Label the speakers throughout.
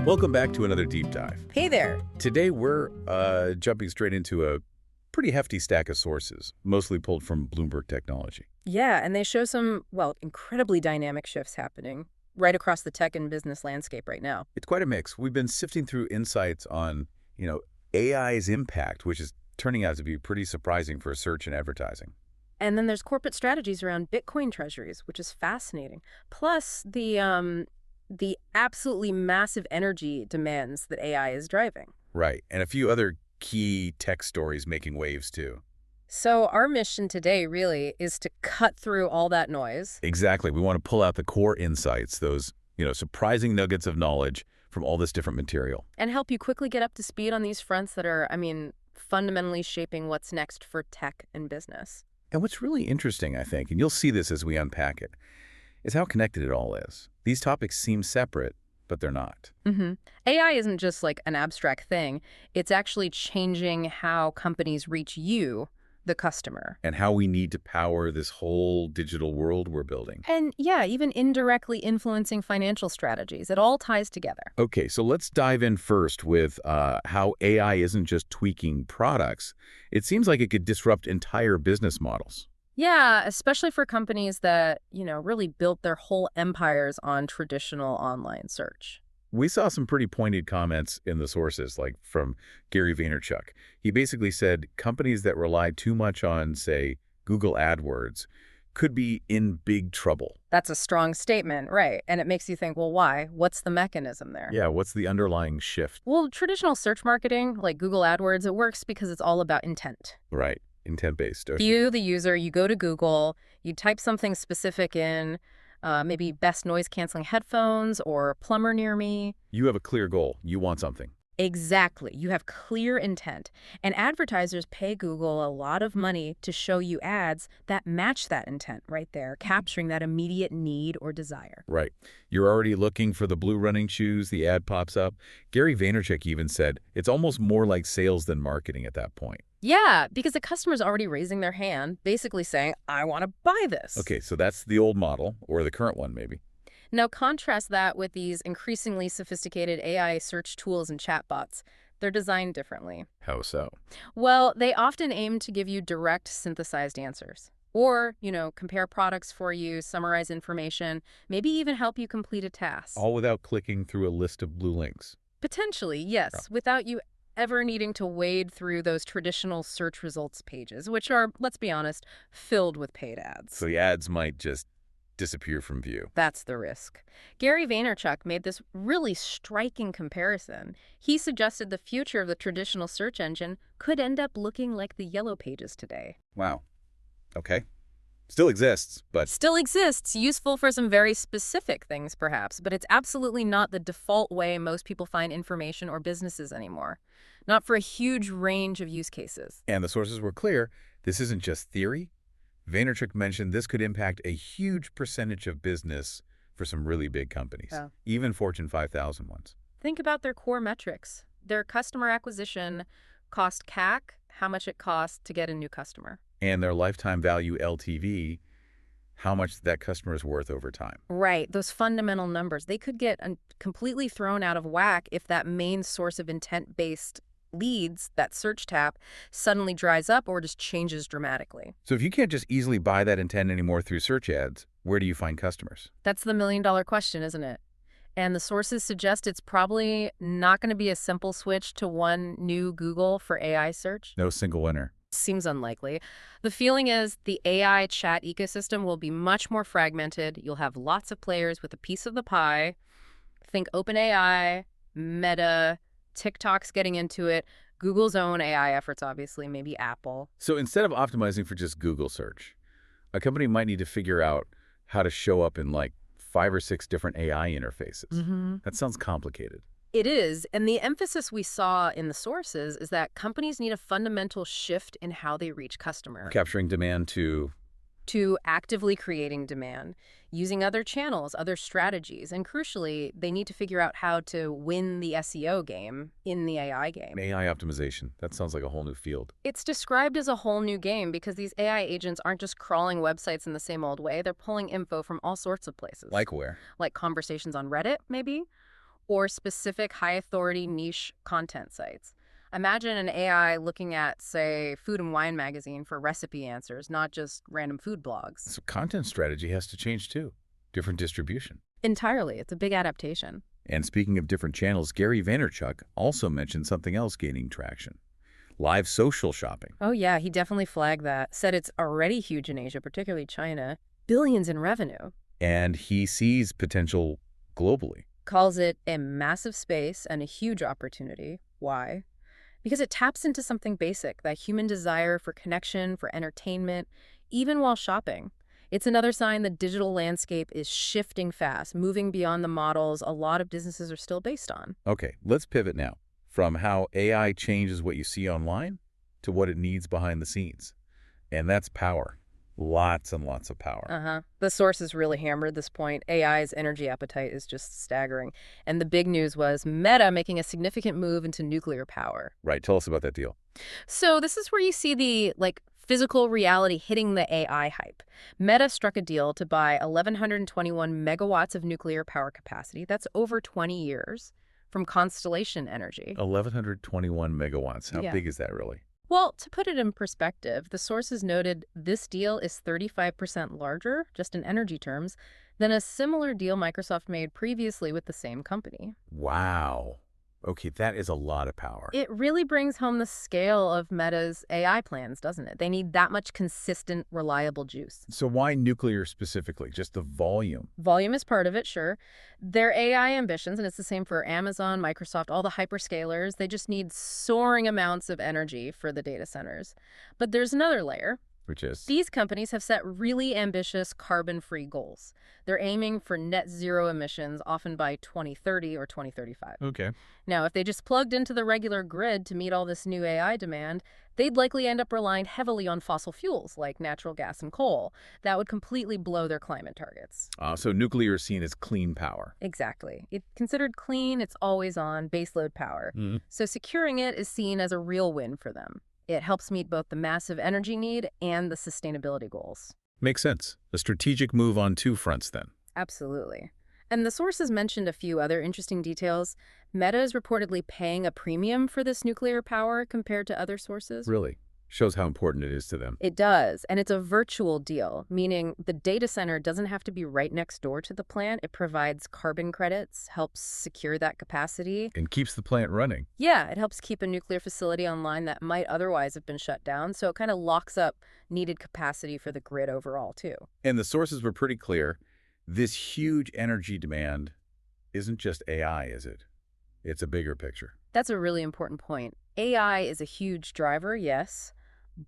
Speaker 1: Welcome back to another deep dive.
Speaker 2: Hey there.
Speaker 1: Today we're jumping straight into a pretty hefty stack of sources, mostly pulled from Bloomberg Technology.
Speaker 2: Yeah, and they show some, well, incredibly dynamic shifts happening right across the tech and business landscape right now.
Speaker 1: It's quite a mix. We've been sifting through insights on, AI's impact, which is turning out to be pretty surprising for search and advertising.
Speaker 2: And then there's corporate strategies around Bitcoin treasuries, which is fascinating. Plus the absolutely massive energy demands that AI is driving.
Speaker 1: Right, and a few other key tech stories making waves too.
Speaker 2: So our mission today really is to cut through all that noise.
Speaker 1: Exactly. We want to pull out the core insights, those, surprising nuggets of knowledge from all this different material.
Speaker 2: And help you quickly get up to speed on these fronts that are, fundamentally shaping what's next for tech and business.
Speaker 1: And what's really interesting, I think, and you'll see this as we unpack it, is how connected it all is. These topics seem separate, but they're not.
Speaker 2: AI isn't just like an abstract thing. It's actually changing how companies reach you, the customer.
Speaker 1: And how we need to power this whole digital world we're building.
Speaker 2: And yeah, even indirectly influencing financial strategies. It all ties together.
Speaker 1: Okay, so let's dive in first with how AI isn't just tweaking products. It seems like it could disrupt entire business models.
Speaker 2: Yeah, especially for companies that, really built their whole empires on traditional online search.
Speaker 1: We saw some pretty pointed comments in the sources, like from Gary Vaynerchuk. He basically said companies that rely too much on, say, Google AdWords could be in big trouble.
Speaker 2: That's a strong statement, right? And it makes you think, well, why? What's the mechanism there?
Speaker 1: Yeah, what's the underlying shift?
Speaker 2: Well, traditional search marketing, like Google AdWords, it works because it's all about intent.
Speaker 1: Right, intent-based. Okay.
Speaker 2: You, the user, you go to Google, you type something specific in, maybe best noise-canceling headphones or plumber near me.
Speaker 1: You have a clear goal. You want something.
Speaker 2: Exactly. You have clear intent. And advertisers pay Google a lot of money to show you ads that match that intent right there, capturing that immediate need or desire.
Speaker 1: Right. You're already looking for the blue running shoes, the ad pops up. Gary Vaynerchuk even said it's almost more like sales than marketing at that point.
Speaker 2: Yeah, because the customer's already raising their hand, basically saying, I want to buy this.
Speaker 1: Okay, so that's the old model, or the current one maybe.
Speaker 2: Now contrast that with these increasingly sophisticated AI search tools and chatbots. They're designed differently.
Speaker 1: How so?
Speaker 2: Well, they often aim to give you direct synthesized answers. Or, compare products for you, summarize information, maybe even help you complete a task.
Speaker 1: All without clicking through a list of blue links.
Speaker 2: Potentially, yes,
Speaker 1: Yeah.
Speaker 2: without you ever needing to wade through those traditional search results pages, which are, let's be honest, filled with paid ads.
Speaker 1: So the ads might just disappear from view.
Speaker 2: That's the risk. Gary Vaynerchuk made this really striking comparison. He suggested the future of the traditional search engine could end up looking like the Yellow Pages today.
Speaker 1: Wow. Okay. Still exists, but...
Speaker 2: Still exists, useful for some very specific things perhaps, but it's absolutely not the default way most people find information or businesses anymore. Not for a huge range of use cases.
Speaker 1: And the sources were clear. This isn't just theory. Vaynerchuk mentioned this could impact a huge percentage of business for some really big companies,
Speaker 2: Yeah.
Speaker 1: even Fortune 5000 ones.
Speaker 2: Think about their core metrics. Their customer acquisition cost CAC, how much it costs to get a new customer.
Speaker 1: And their lifetime value LTV, how much that customer is worth over time.
Speaker 2: Right, those fundamental numbers. They could get completely thrown out of whack if that main source of intent-based leads, that search tab, suddenly dries up or just changes dramatically.
Speaker 1: So if you can't just easily buy that intent anymore through search ads, where do you find customers?
Speaker 2: That's the million-dollar question, isn't it? And the sources suggest it's probably not going to be a simple switch to one new Google for AI search.
Speaker 1: No single winner.
Speaker 2: Seems unlikely. The feeling is the AI chat ecosystem will be much more fragmented. You'll have lots of players with a piece of the pie. Think OpenAI, Meta, TikTok's getting into it, Google's own AI efforts, obviously, maybe Apple.
Speaker 1: So instead of optimizing for just Google search, a company might need to figure out how to show up in like 5 or 6 different AI interfaces. That sounds complicated.
Speaker 2: It is, and the emphasis we saw in the sources is that companies need a fundamental shift in how they reach customers.
Speaker 1: Capturing demand to
Speaker 2: Actively creating demand, using other channels, other strategies, and crucially, they need to figure out how to win the SEO game in the AI game.
Speaker 1: AI optimization. That sounds like a whole new field.
Speaker 2: It's described as a whole new game because these AI agents aren't just crawling websites in the same old way. They're pulling info from all sorts of places.
Speaker 1: Like where?
Speaker 2: Like conversations on Reddit, maybe? or specific high-authority niche content sites. Imagine an AI looking at, say, Food and Wine magazine for recipe answers, not just random food blogs.
Speaker 1: So content strategy has to change too. Different distribution.
Speaker 2: Entirely. It's a big adaptation.
Speaker 1: And speaking of different channels, Gary Vaynerchuk also mentioned something else gaining traction. Live social shopping.
Speaker 2: Oh, yeah, he definitely flagged that. Said it's already huge in Asia, particularly China. Billions in revenue.
Speaker 1: And he sees potential globally.
Speaker 2: Calls it a massive space and a huge opportunity. Why? Because it taps into something basic, that human desire for connection, for entertainment, even while shopping. It's another sign the digital landscape is shifting fast, moving beyond the models a lot of businesses are still based on.
Speaker 1: Okay, let's pivot now from how AI changes what you see online to what it needs behind the scenes. And that's power. Lots and lots of power.
Speaker 2: The sources really hammered this point. AI's energy appetite is just staggering. And the big news was Meta making a significant move into nuclear power.
Speaker 1: Right, tell us about that deal.
Speaker 2: So this is where you see the, physical reality hitting the AI hype. Meta struck a deal to buy 1,121 megawatts of nuclear power capacity. That's over 20 years from Constellation Energy.
Speaker 1: 1,121 megawatts. How big is that really?
Speaker 2: Well, to put it in perspective, the sources noted this deal is 35% larger, just in energy terms, than a similar deal Microsoft made previously with the same company.
Speaker 1: Wow. Okay, that is a lot of power.
Speaker 2: It really brings home the scale of Meta's AI plans, doesn't it? They need that much consistent, reliable juice.
Speaker 1: So why nuclear specifically? Just the volume?
Speaker 2: Volume is part of it, sure. Their AI ambitions, and it's the same for Amazon, Microsoft, all the hyperscalers, they just need soaring amounts of energy for the data centers. But there's another layer.
Speaker 1: Which is?
Speaker 2: These companies have set really ambitious carbon-free goals. They're aiming for net zero emissions, often by 2030 or 2035.
Speaker 1: Okay.
Speaker 2: Now, if they just plugged into the regular grid to meet all this new AI demand, they'd likely end up relying heavily on fossil fuels like natural gas and coal. That would completely blow their climate targets.
Speaker 1: So nuclear is seen as clean power.
Speaker 2: Exactly. It's considered clean, it's always on, baseload power. So securing it is seen as a real win for them. It helps meet both the massive energy need and the sustainability goals.
Speaker 1: Makes sense. A strategic move on two fronts then.
Speaker 2: Absolutely. And the sources mentioned a few other interesting details. Meta is reportedly paying a premium for this nuclear power compared to other sources.
Speaker 1: Really? Shows how important it is to them.
Speaker 2: It does, and it's a virtual deal, meaning the data center doesn't have to be right next door to the plant. It provides carbon credits, helps secure that capacity.
Speaker 1: And keeps the plant running.
Speaker 2: Yeah, it helps keep a nuclear facility online that might otherwise have been shut down, so it kind of locks up needed capacity for the grid overall, too.
Speaker 1: And the sources were pretty clear. This huge energy demand isn't just AI, is it? It's a bigger picture.
Speaker 2: That's a really important point. AI is a huge driver, yes,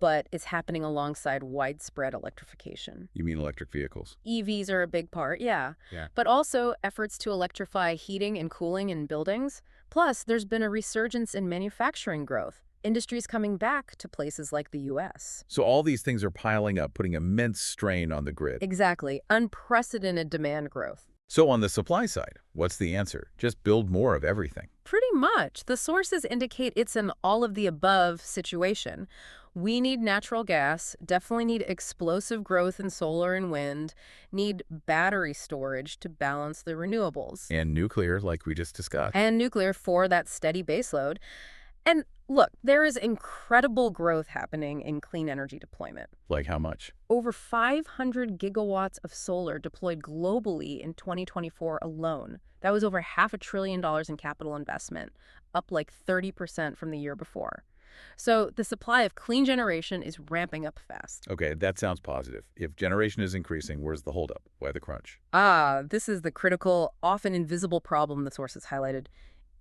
Speaker 2: but it's happening alongside widespread electrification.
Speaker 1: You mean electric vehicles?
Speaker 2: EVs are a big part, yeah. But also efforts to electrify heating and cooling in buildings. Plus, there's been a resurgence in manufacturing growth. Industries coming back to places like the U.S.
Speaker 1: So all these things are piling up, putting immense strain on the grid.
Speaker 2: Exactly. Unprecedented demand growth.
Speaker 1: So on the supply side, what's the answer? Just build more of everything.
Speaker 2: Pretty much. The sources indicate it's an all-of-the-above situation. We need natural gas, definitely need explosive growth in solar and wind, need battery storage to balance the renewables.
Speaker 1: And nuclear, like we just discussed.
Speaker 2: And nuclear for that steady baseload. And look, there is incredible growth happening in clean energy deployment.
Speaker 1: Like how much?
Speaker 2: Over 500 gigawatts of solar deployed globally in 2024 alone. That was over $500 billion in capital investment, up like 30% from the year before. So the supply of clean generation is ramping up fast.
Speaker 1: Okay, that sounds positive. If generation is increasing, where's the holdup? Why the crunch?
Speaker 2: This is the critical, often invisible problem the sources highlighted.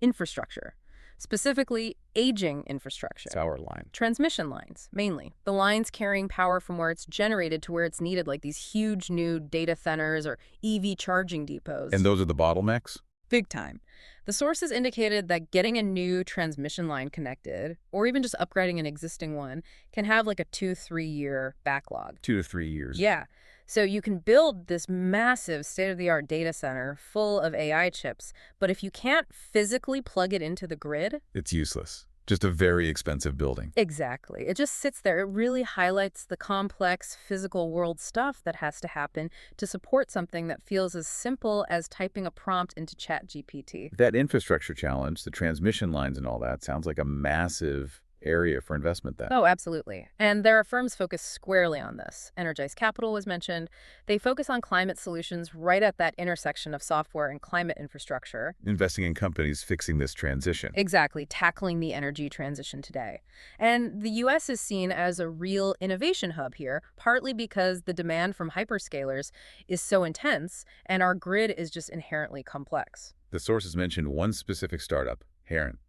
Speaker 2: Infrastructure. Specifically, aging infrastructure.
Speaker 1: Power line.
Speaker 2: Transmission lines, mainly. The lines carrying power from where it's generated to where it's needed, like these huge new data centers or EV charging depots.
Speaker 1: And those are the bottlenecks?
Speaker 2: Big time. The sources indicated that getting a new transmission line connected, or even just upgrading an existing one, can have like a 2-3 year backlog.
Speaker 1: 2 to 3 years.
Speaker 2: Yeah. So you can build this massive state-of-the-art data center full of AI chips, but if you can't physically plug it into the grid,
Speaker 1: It's useless. Just a very expensive building.
Speaker 2: Exactly. It just sits there. It really highlights the complex physical world stuff that has to happen to support something that feels as simple as typing a prompt into ChatGPT.
Speaker 1: That infrastructure challenge, the transmission lines and all that, sounds like a massive area for investment then.
Speaker 2: Oh, absolutely. And there are firms focused squarely on this. Energize Capital was mentioned. They focus on climate solutions right at that intersection of software and climate infrastructure.
Speaker 1: Investing in companies fixing this transition.
Speaker 2: Exactly, tackling the energy transition today. And the U.S. is seen as a real innovation hub here, partly because the demand from hyperscalers is so intense and our grid is just inherently complex.
Speaker 1: The sources mentioned one specific startup, Heron,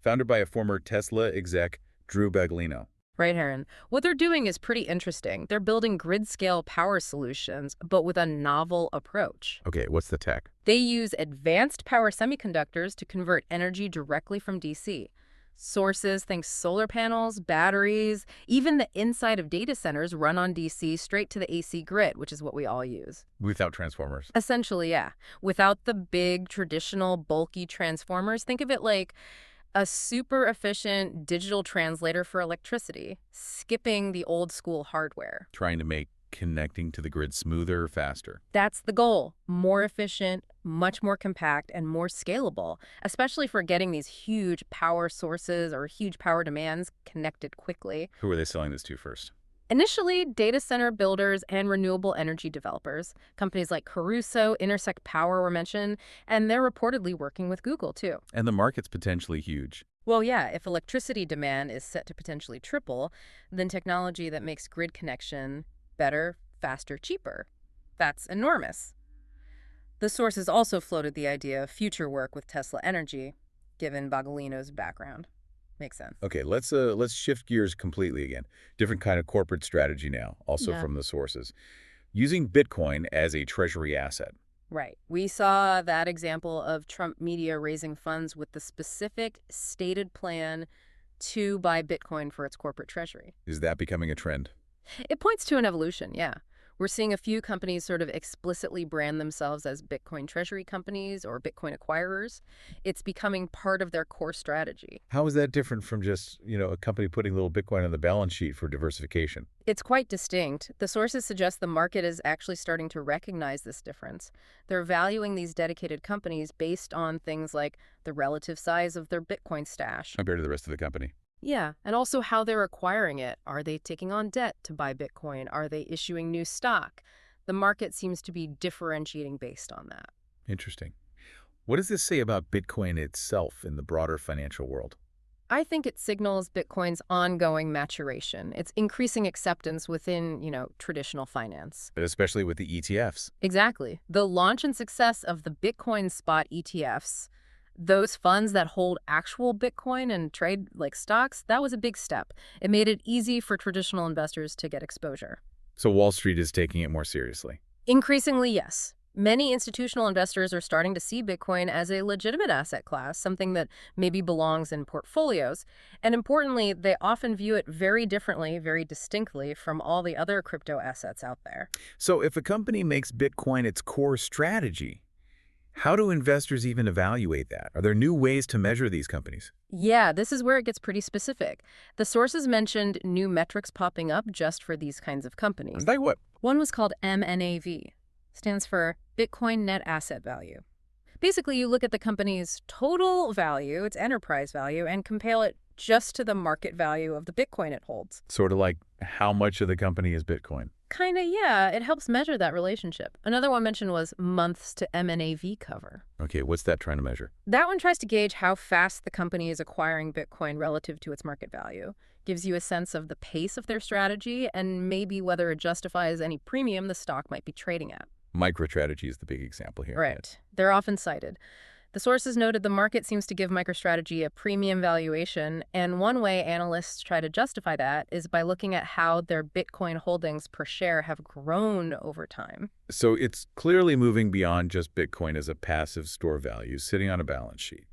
Speaker 1: founded by a former Tesla exec, Drew Baglino.
Speaker 2: Right, Heron. What they're doing is pretty interesting. They're building grid-scale power solutions, but with a novel approach.
Speaker 1: Okay, what's the tech?
Speaker 2: They use advanced power semiconductors to convert energy directly from DC. Sources, think solar panels, batteries, even the inside of data centers run on DC straight to the AC grid, which is what we all use.
Speaker 1: Without transformers.
Speaker 2: Essentially, yeah. Without the big, traditional, bulky transformers, think of it like a super efficient digital translator for electricity, skipping the old school hardware.
Speaker 1: Trying to make connecting to the grid smoother, faster.
Speaker 2: That's the goal. More efficient, much more compact, and more scalable, especially for getting these huge power sources or huge power demands connected quickly.
Speaker 1: Who are they selling this to first?
Speaker 2: Initially, data center builders and renewable energy developers. Companies like Caruso, Intersect Power were mentioned, and they're reportedly working with Google, too.
Speaker 1: And the market's potentially huge.
Speaker 2: Well, yeah, if electricity demand is set to potentially triple, then technology that makes grid connection better, faster, cheaper. That's enormous. The sources also floated the idea of future work with Tesla Energy, given Baglino's background. Makes sense.
Speaker 1: Okay, let's shift gears completely again. Different kind of corporate strategy now, also
Speaker 2: Yeah.
Speaker 1: from the sources. Using Bitcoin as a treasury asset.
Speaker 2: Right. We saw that example of Trump media raising funds with the specific stated plan to buy Bitcoin for its corporate treasury.
Speaker 1: Is that becoming a trend?
Speaker 2: It points to an evolution, yeah. We're seeing a few companies sort of explicitly brand themselves as Bitcoin treasury companies or Bitcoin acquirers. It's becoming part of their core strategy.
Speaker 1: How is that different from just, a company putting a little Bitcoin on the balance sheet for diversification?
Speaker 2: It's quite distinct. The sources suggest the market is actually starting to recognize this difference. They're valuing these dedicated companies based on things like the relative size of their Bitcoin stash.
Speaker 1: Compared to the rest of the company.
Speaker 2: Yeah, and also how they're acquiring it. Are they taking on debt to buy Bitcoin? Are they issuing new stock? The market seems to be differentiating based on that.
Speaker 1: Interesting. What does this say about Bitcoin itself in the broader financial world?
Speaker 2: I think it signals Bitcoin's ongoing maturation. It's increasing acceptance within, traditional finance.
Speaker 1: Especially with the ETFs.
Speaker 2: Exactly. The launch and success of the Bitcoin spot ETFs, those funds that hold actual Bitcoin and trade like stocks, that was a big step. It made it easy for traditional investors to get exposure.
Speaker 1: So Wall Street is taking it more seriously.
Speaker 2: Increasingly, yes. Many institutional investors are starting to see Bitcoin as a legitimate asset class, something that maybe belongs in portfolios. And importantly, they often view it very differently, very distinctly from all the other crypto assets out there.
Speaker 1: So if a company makes Bitcoin its core strategy, how do investors even evaluate that? Are there new ways to measure these companies?
Speaker 2: Yeah, this is where it gets pretty specific. The sources mentioned new metrics popping up just for these kinds of companies.
Speaker 1: Like what?
Speaker 2: One was called MNAV, stands for Bitcoin Net Asset Value. Basically, you look at the company's total value, its enterprise value, and compare it just to the market value of the Bitcoin it holds.
Speaker 1: Sort of like how much of the company is Bitcoin?
Speaker 2: Kind of, yeah. It helps measure that relationship. Another one mentioned was months to MNAV cover.
Speaker 1: Okay, what's that trying to measure?
Speaker 2: That one tries to gauge how fast the company is acquiring Bitcoin relative to its market value. Gives you a sense of the pace of their strategy and maybe whether it justifies any premium the stock might be trading at.
Speaker 1: MicroStrategy is the big example here.
Speaker 2: Right. They're often cited. The sources noted the market seems to give MicroStrategy a premium valuation, and one way analysts try to justify that is by looking at how their Bitcoin holdings per share have grown over time.
Speaker 1: So it's clearly moving beyond just Bitcoin as a passive store value sitting on a balance sheet.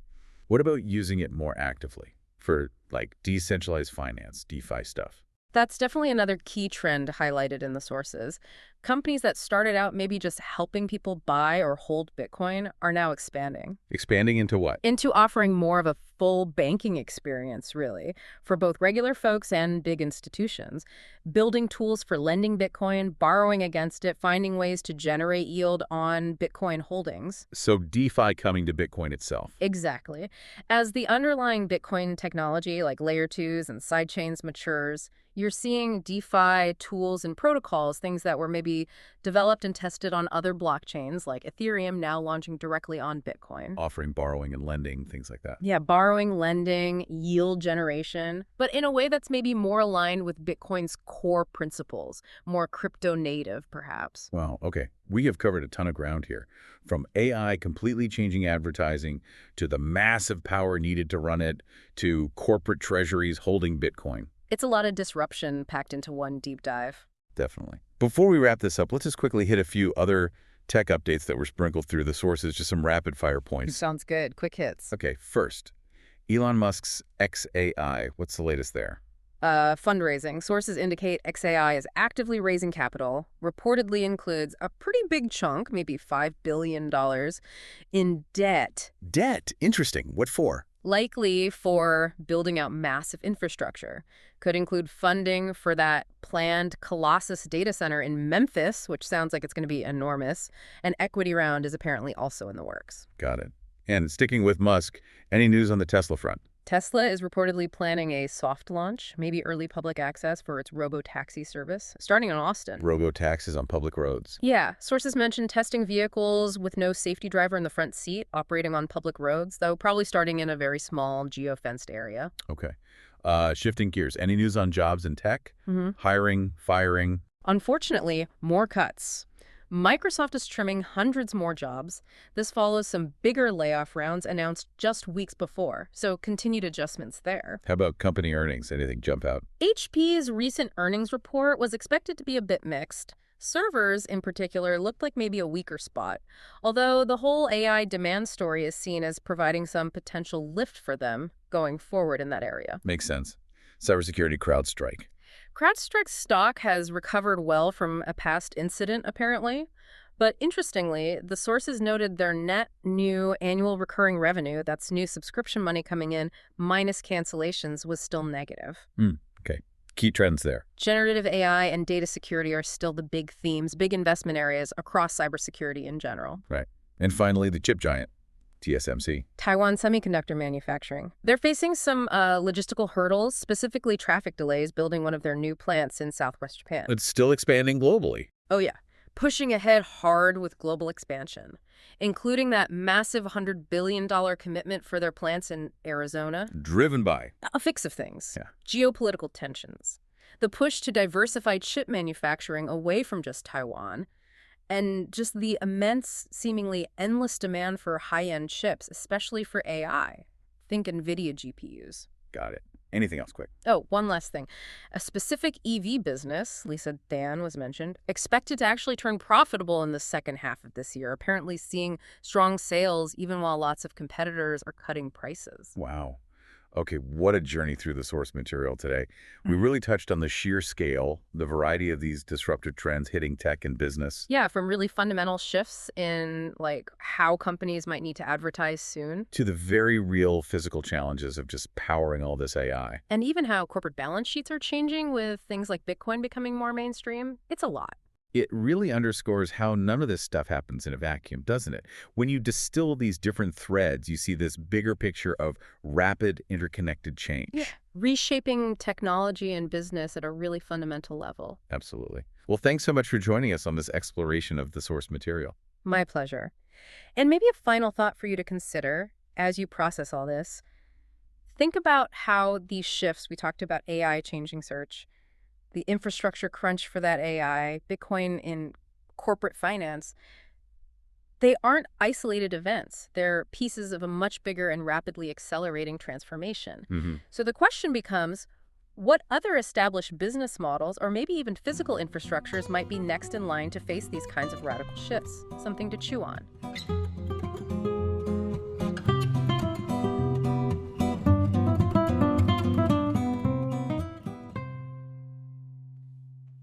Speaker 1: What about using it more actively for like decentralized finance, DeFi stuff?
Speaker 2: That's definitely another key trend highlighted in the sources. Companies that started out maybe just helping people buy or hold Bitcoin are now expanding
Speaker 1: Expanding into what?
Speaker 2: into offering more of a full banking experience, really, for both regular folks and big institutions. Building tools for lending Bitcoin, borrowing against it, finding ways to generate yield on Bitcoin holdings.
Speaker 1: So DeFi coming to Bitcoin itself.
Speaker 2: Exactly. As the underlying Bitcoin technology, like layer 2s and sidechains, matures, you're seeing DeFi tools and protocols, things that were maybe developed and tested on other blockchains, like Ethereum, now launching directly on Bitcoin.
Speaker 1: Offering borrowing and lending, things like that.
Speaker 2: Yeah, borrowing, lending, yield generation, but in a way that's maybe more aligned with Bitcoin's core principles, more crypto native, perhaps.
Speaker 1: Wow, okay. We have covered a ton of ground here, from AI completely changing advertising, to the massive power needed to run it, to corporate treasuries holding Bitcoin.
Speaker 2: It's a lot of disruption packed into one deep dive.
Speaker 1: Definitely. Before we wrap this up, let's just quickly hit a few other tech updates that were sprinkled through the sources, just some rapid-fire points.
Speaker 2: Sounds good. Quick hits.
Speaker 1: Okay, first, Elon Musk's XAI. What's the latest there?
Speaker 2: Fundraising. Sources indicate XAI is actively raising capital, reportedly includes a pretty big chunk, maybe $5 billion, in debt.
Speaker 1: Debt? Interesting. What for?
Speaker 2: Likely for building out massive infrastructure. Could include funding for that planned Colossus data center in Memphis, which sounds like it's going to be enormous. An equity round is apparently also in the works.
Speaker 1: Got it. And sticking with Musk, any news on the Tesla front?
Speaker 2: Tesla is reportedly planning a soft launch, maybe early public access for its robo-taxi service, starting in Austin.
Speaker 1: Robo-taxis on public roads.
Speaker 2: Yeah, sources mentioned testing vehicles with no safety driver in the front seat, operating on public roads, though probably starting in a very small geo-fenced area.
Speaker 1: Okay. Shifting gears, any news on jobs in tech? Hiring, firing?
Speaker 2: Unfortunately, more cuts. Microsoft is trimming hundreds more jobs. This follows some bigger layoff rounds announced just weeks before, so continued adjustments there.
Speaker 1: How about company earnings? Anything jump out?
Speaker 2: HP's recent earnings report was expected to be a bit mixed. Servers, in particular, looked like maybe a weaker spot, although the whole AI demand story is seen as providing some potential lift for them going forward in that area.
Speaker 1: Makes sense. Cybersecurity CrowdStrike.
Speaker 2: CrowdStrike's stock has recovered well from a past incident, apparently. But interestingly, the sources noted their net new annual recurring revenue, that's new subscription money coming in, minus cancellations, was still negative.
Speaker 1: Okay. Key trends there.
Speaker 2: Generative AI and data security are still the big themes, big investment areas across cybersecurity in general.
Speaker 1: Right. And finally, the chip giant, TSMC.
Speaker 2: Taiwan Semiconductor Manufacturing. They're facing some logistical hurdles, specifically traffic delays, building one of their new plants in southwest Japan.
Speaker 1: It's still expanding globally.
Speaker 2: Oh, yeah. Pushing ahead hard with global expansion, including that massive $100 billion commitment for their plants in Arizona.
Speaker 1: Driven by.
Speaker 2: A fix of things.
Speaker 1: Yeah.
Speaker 2: Geopolitical tensions. The push to diversify chip manufacturing away from just Taiwan. And just the immense, seemingly endless demand for high-end chips, especially for AI. Think NVIDIA GPUs.
Speaker 1: Got it. Anything else quick?
Speaker 2: Oh, one last thing. A specific EV business, Lisa Dan was mentioned, expected to actually turn profitable in the second half of this year, apparently seeing strong sales even while lots of competitors are cutting prices.
Speaker 1: Wow. Okay, what a journey through the source material today. We really touched on the sheer scale, the variety of these disruptive trends hitting tech and business.
Speaker 2: Yeah, from really fundamental shifts in like how companies might need to advertise soon.
Speaker 1: To the very real physical challenges of just powering all this AI.
Speaker 2: And even how corporate balance sheets are changing with things like Bitcoin becoming more mainstream. It's a lot.
Speaker 1: It really underscores how none of this stuff happens in a vacuum, doesn't it? When you distill these different threads, you see this bigger picture of rapid, interconnected change.
Speaker 2: Yeah. Reshaping technology and business at a really fundamental level.
Speaker 1: Absolutely. Well, thanks so much for joining us on this exploration of the source material.
Speaker 2: My pleasure. And maybe a final thought for you to consider as you process all this. Think about how these shifts, we talked about AI changing search, the infrastructure crunch for that AI, Bitcoin in corporate finance, they aren't isolated events. They're pieces of a much bigger and rapidly accelerating transformation. So the question becomes, what other established business models or maybe even physical infrastructures might be next in line to face these kinds of radical shifts? Something to chew on.